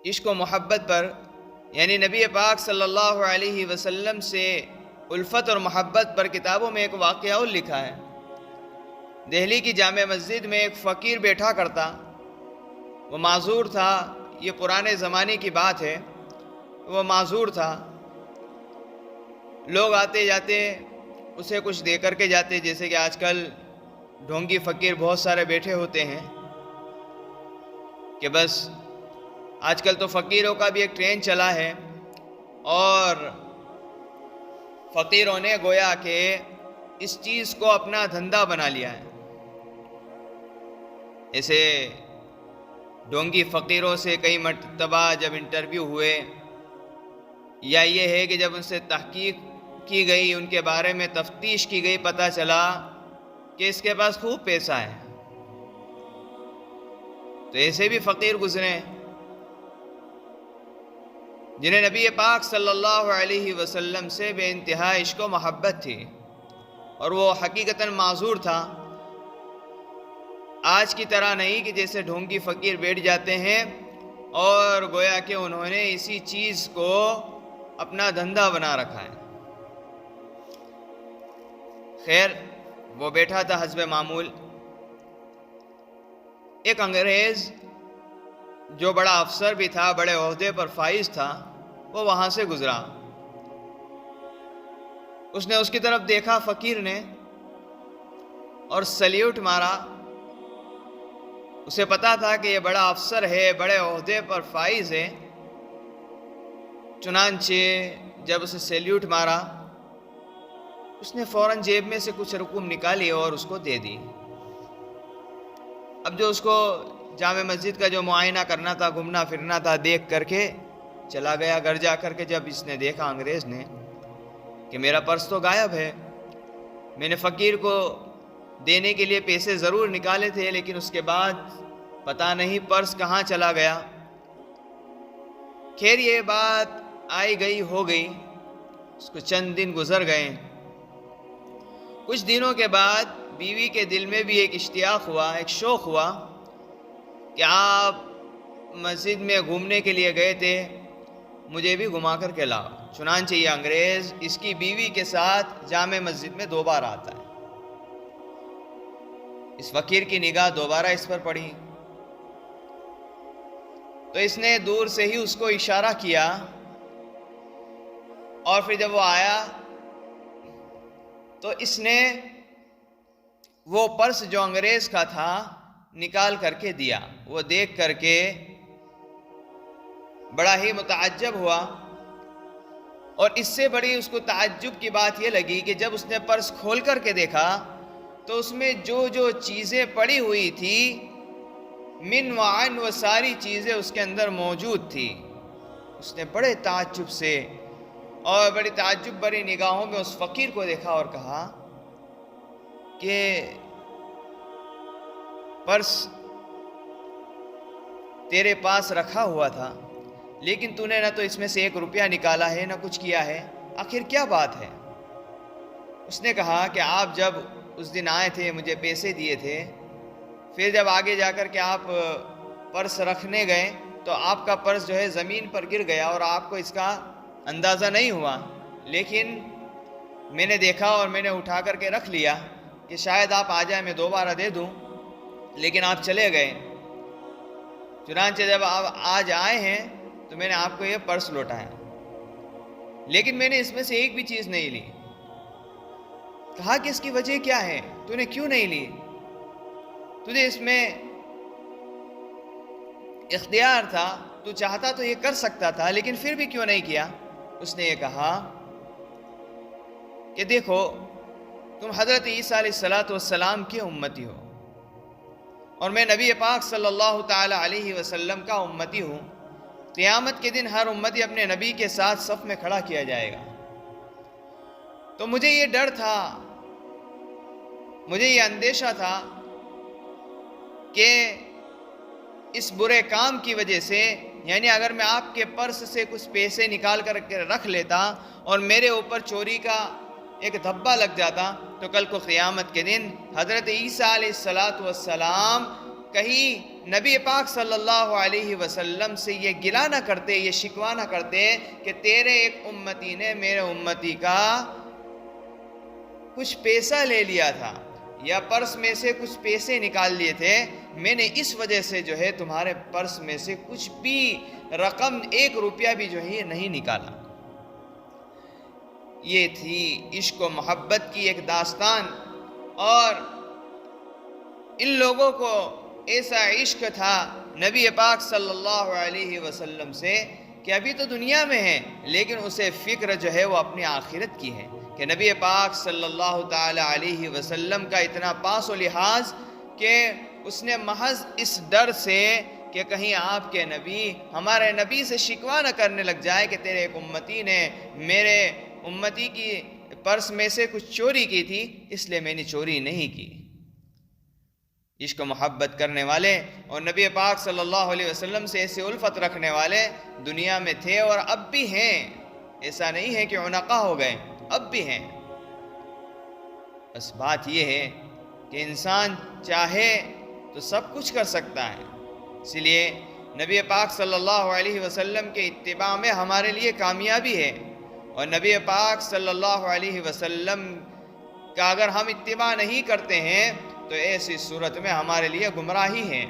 عشق و محبت پر، یعنی نبی پاک صلی اللہ علیہ وسلم سے الفت اور محبت پر کتابوں میں ایک واقعہ اور لکھا ہے۔ دہلی کی جامع مسجد میں ایک فقیر بیٹھا کرتا، وہ معذور تھا، یہ پرانے زمانے کی بات ہے، وہ معذور تھا۔ لوگ آتے جاتے اسے کچھ دے کر کے جاتے، جیسے کہ آج کل ڈھونگی فقیر بہت سارے بیٹھے ہوتے ہیں کہ بس آج کل تو فقیروں کا بھی ایک ٹرین چلا ہے، اور فقیروں نے گویا کہ اس چیز کو اپنا دھندا بنا لیا ہے۔ ایسے ڈھونگی فقیروں سے کئی مرتبہ جب انٹرویو ہوئے، یا یہ ہے کہ جب ان سے تحقیق کی گئی، ان کے بارے میں تفتیش کی گئی، پتہ چلا کہ اس کے پاس خوب پیسہ ہے، تو ایسے بھی فقیر گزرے جنہیں نبی پاک صلی اللہ علیہ وسلم سے بے انتہا عشق و محبت تھی، اور وہ حقیقتاً معذور تھا۔ آج کی طرح نہیں کہ جیسے ڈھونگی فقیر بیٹھ جاتے ہیں اور گویا کہ انہوں نے اسی چیز کو اپنا دھندا بنا رکھا ہے۔ خیر، وہ بیٹھا تھا حسب معمول۔ ایک انگریز جو بڑا افسر بھی تھا، بڑے عہدے پر فائز تھا، وہ وہاں سے گزرا۔ اس نے اس کی طرف دیکھا فقیر نے، اور سلیوٹ مارا۔ اسے پتا تھا کہ یہ بڑا افسر ہے، بڑے عہدے پر فائز ہے، چنانچہ جب اسے سیلیوٹ مارا، اس نے فوراً جیب میں سے کچھ رقم نکالی اور اس کو دے دی۔ اب جو اس کو جامع مسجد کا جو معائنہ کرنا تھا، گھومنا پھرنا تھا، دیکھ کر کے چلا گیا۔ گھر جا کر کے جب اس نے دیکھا انگریز نے کہ میرا پرس تو غائب ہے، میں نے فقیر کو دینے کے لیے پیسے ضرور نکالے تھے، لیکن اس کے بعد پتہ نہیں پرس کہاں چلا گیا۔ خیر، یہ بات آئی گئی ہو گئی، اس کو چند دن گزر گئے۔ کچھ دنوں کے بعد بیوی کے دل میں بھی ایک اشتیاق ہوا، ایک شوق ہوا کہ آپ مسجد میں گھومنے کے لیے گئے تھے، مجھے بھی گھما کر کے لاؤ۔ چنانچہ یہ انگریز اس کی بیوی کے ساتھ جامع مسجد میں دوبارہ آتا ہے۔ اس فقیر کی نگاہ دوبارہ اس پر پڑی، تو اس نے دور سے ہی اس کو اشارہ کیا، اور پھر جب وہ آیا تو اس نے وہ پرس جو انگریز کا تھا نکال کر کے دیا۔ وہ دیکھ کر کے بڑا ہی متعجب ہوا، اور اس سے بڑی اس کو تعجب کی بات یہ لگی کہ جب اس نے پرس کھول کر کے دیکھا تو اس میں جو جو چیزیں پڑی ہوئی تھی، من و عن، وہ ساری چیزیں اس کے اندر موجود تھی۔ اس نے بڑے تعجب سے اور بڑی تعجب بھری نگاہوں میں اس فقیر کو دیکھا اور کہا کہ پرس تیرے پاس رکھا ہوا تھا، لیکن تو نے نہ تو اس میں سے 1 روپیہ نکالا ہے، نہ کچھ کیا ہے، آخر کیا بات ہے؟ اس نے کہا کہ آپ جب اس دن آئے تھے، مجھے پیسے دیے تھے، پھر جب آگے جا کر کے آپ پرس رکھنے گئے تو آپ کا پرس جو ہے زمین پر گر گیا، اور آپ کو اس کا اندازہ نہیں ہوا، لیکن میں نے دیکھا اور میں نے اٹھا کر کے رکھ لیا کہ شاید آپ آ جائیں، میں دوبارہ دے دوں، لیکن آپ چلے گئے۔ چنانچہ جب آپ آج آئے ہیں تو میں نے آپ کو یہ پرس لوٹایا، لیکن میں نے اس میں سے ایک بھی چیز نہیں لی۔ کہا کہ اس کی وجہ کیا ہے؟ تو نے کیوں نہیں لی؟ تجھے اس میں اختیار تھا، تو چاہتا تو یہ کر سکتا تھا، لیکن پھر بھی کیوں نہیں کیا؟ اس نے یہ کہا کہ دیکھو، تم حضرت عیسیٰ علیہ السلام کی امتی ہو، اور میں نبی پاک صلی اللہ تعالی علیہ وسلم کا امتی ہوں۔ قیامت کے دن ہر امتی اپنے نبی کے ساتھ صف میں کھڑا کیا جائے گا۔ تو مجھے یہ ڈر تھا، مجھے یہ اندیشہ تھا کہ اس برے کام کی وجہ سے، یعنی اگر میں آپ کے پرس سے کچھ پیسے نکال کر کے رکھ لیتا اور میرے اوپر چوری کا ایک دھبا لگ جاتا، تو کل کو قیامت کے دن حضرت عیسیٰ علیہ السلام کہیں نبی پاک صلی اللہ علیہ وسلم سے یہ گلہ نہ کرتے، یہ شکوہ نہ کرتے کہ تیرے ایک امتی نے میرے امتی کا کچھ پیسہ لے لیا تھا یا پرس میں سے کچھ پیسے نکال لیے تھے، میں نے اس وجہ سے جو ہے تمہارے پرس میں سے کچھ بھی رقم 1 روپیہ بھی جو ہے یہ نہیں نکالا۔ یہ تھی عشق و محبت کی ایک داستان، اور ان لوگوں کو ایسا عشق تھا نبی پاک صلی اللہ علیہ وسلم سے کہ ابھی تو دنیا میں ہے، لیکن اسے فکر جو ہے وہ اپنی آخرت کی ہے، کہ نبی پاک صلی اللہ تعالی علیہ وسلم کا اتنا پاس و لحاظ کہ اس نے محض اس ڈر سے کہ کہیں آپ کے نبی ہمارے نبی سے شکوہ نہ کرنے لگ جائے کہ تیرے ایک امتی نے میرے امتی کی پرس میں سے کچھ چوری کی تھی، اس لیے میں نے چوری نہیں کی۔ عشق و محبت کرنے والے اور نبی پاک صلی اللہ علیہ وسلم سے ایسے الفت رکھنے والے دنیا میں تھے اور اب بھی ہیں، ایسا نہیں ہے کہ عنقا ہو گئے، اب بھی ہیں۔ بس بات یہ ہے کہ انسان چاہے تو سب کچھ کر سکتا ہے، اس لیے نبی پاک صلی اللہ علیہ وسلم کے اتباع میں ہمارے لیے کامیابی ہے، اور نبی پاک صلی اللہ علیہ وسلم کا اگر ہم اتباع نہیں کرتے ہیں تو ایسی صورت میں ہمارے لیے گمراہی ہے۔